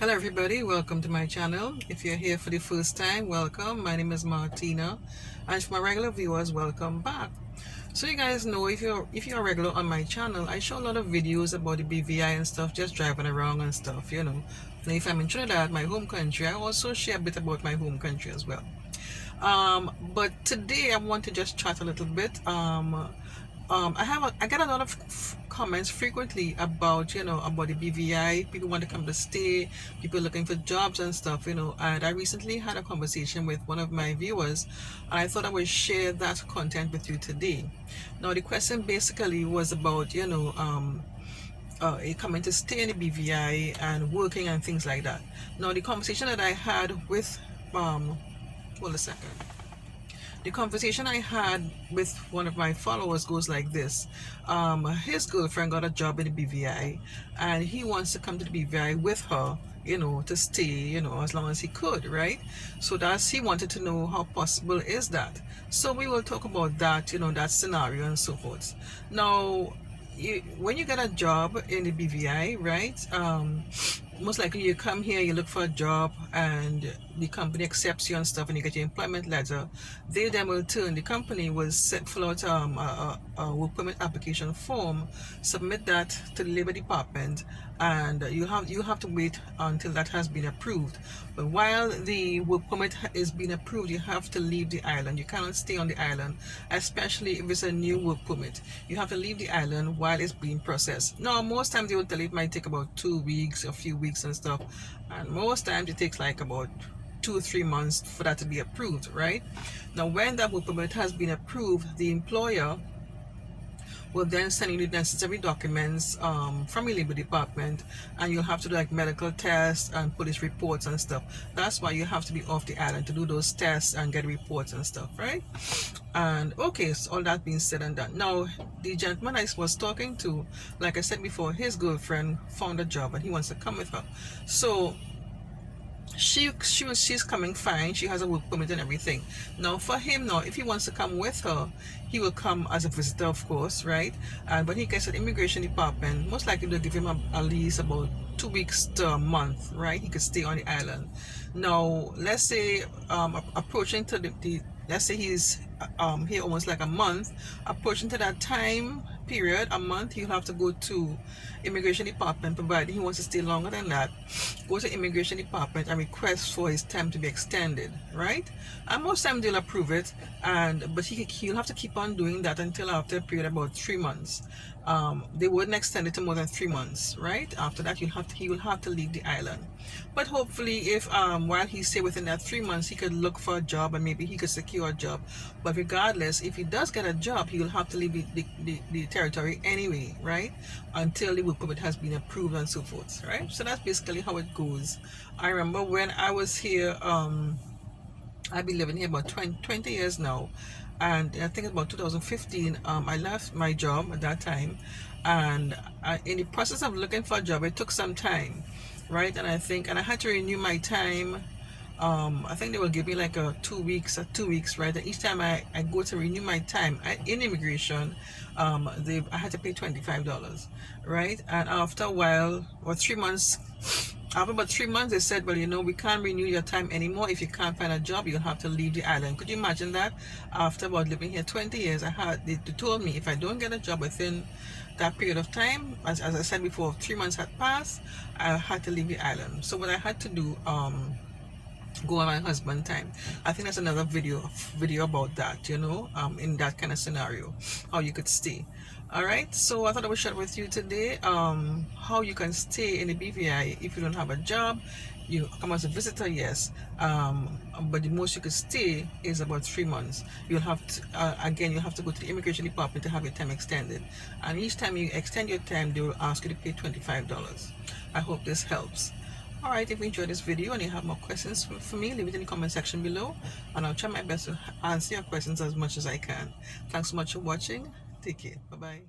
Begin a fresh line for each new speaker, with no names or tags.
Hello everybody, welcome to my channel. If you're here for the first time, welcome. My name is Martina, and for my regular viewers, welcome back. So you guys know, if you're a regular on my channel, I show a lot of videos about the BVI and stuff, just driving around and stuff, you know. And if I'm in Trinidad, my home country, I also share a bit about my home country as well. But today I want to just chat a little bit. I get a lot of comments frequently about about the BVI. People want to come to stay, people looking for jobs and stuff, And I recently had a conversation with one of my viewers, and I thought I would share that content with you today. Now the question basically was about coming to stay in the BVI and working and things like that. Now the conversation that I had with hold a second. The conversation I had with one of my followers goes like this. His girlfriend got a job in the BVI, and he wants to come to the BVI with her, to stay, as long as he could, right? So he wanted to know how possible is that. So we will talk about that, that scenario and so forth. Now, when you get a job in the BVI, right? Most likely you come here, you look for a job, and the company accepts you and stuff, and you get your employment letter. They then will turn, the company will fill out a work permit application form, submit that to the Labor Department, and you have to wait until that has been approved. But while the work permit is being approved, you have to leave the island. You cannot stay on the island, especially if it's a new work permit. You have to leave the island while it's being processed. Now, most times they will tell you it might take about 2 weeks, a few weeks and stuff, and most times it takes like about 2 or 3 months for that to be approved, right? Now, when that work permit has been approved, the employer will then send you the necessary documents from your Labor Department, and you'll have to do like medical tests and police reports and stuff. That's why you have to be off the island to do those tests and get reports and stuff, right? And okay, so all that being said and done. Now, the gentleman I was talking to, like I said before, his girlfriend found a job and he wants to come with her. So she's coming fine. She has a work permit and everything. Now for him, now if he wants to come with her, he will come as a visitor, of course, right? And when he gets to the immigration department, most likely they'll give him at least about 2 weeks to a month, right? He could stay on the island. Now let's say approaching to the let's say he's here almost like a month. Approaching to that time period, a month, he'll have to go to immigration department, provided he wants to stay longer than that. Go to immigration department and request for his time to be extended, right? And most times they'll approve it, but he'll have to keep on doing that until after a period of about 3 months. They wouldn't extend it to more than 3 months, right? After that, he will have to leave the island. But hopefully, if while he's stay within that 3 months, he could look for a job and maybe he could secure a job. But regardless, if he does get a job, he will have to leave the territory anyway, right? Until the work permit has been approved and so forth, right? So that's basically how it goes. I remember when I was here, I've been living here about 20 years now, and I think about 2015, I left my job at that time, and in the process of looking for a job, it took some time, right? And I had to renew my time. I think they will give me like a 2 weeks, right? And each time I go to renew my time in immigration, I had to pay $25, right? And after a while, or 3 months, after about 3 months, they said, well, we can't renew your time anymore. If you can't find a job, you'll have to leave the island. Could you imagine that? After about living here 20 years, they told me if I don't get a job within that period of time, as I said before, 3 months had passed, I had to leave the island. So what I had to do, go on my husband time. I think that's another video about that, in that kind of scenario, how you could stay. All right, so I thought I would share with you today how you can stay in the BVI if you don't have a job. You come as a visitor, yes, but the most you could stay is about 3 months. You'll have to again, you have to go to the immigration department to have your time extended, and each time you extend your time, they will ask you to pay $25. I hope this helps. Alright, if you enjoyed this video and you have more questions for me, leave it in the comment section below, and I'll try my best to answer your questions as much as I can. Thanks so much for watching. Take care. Bye-bye.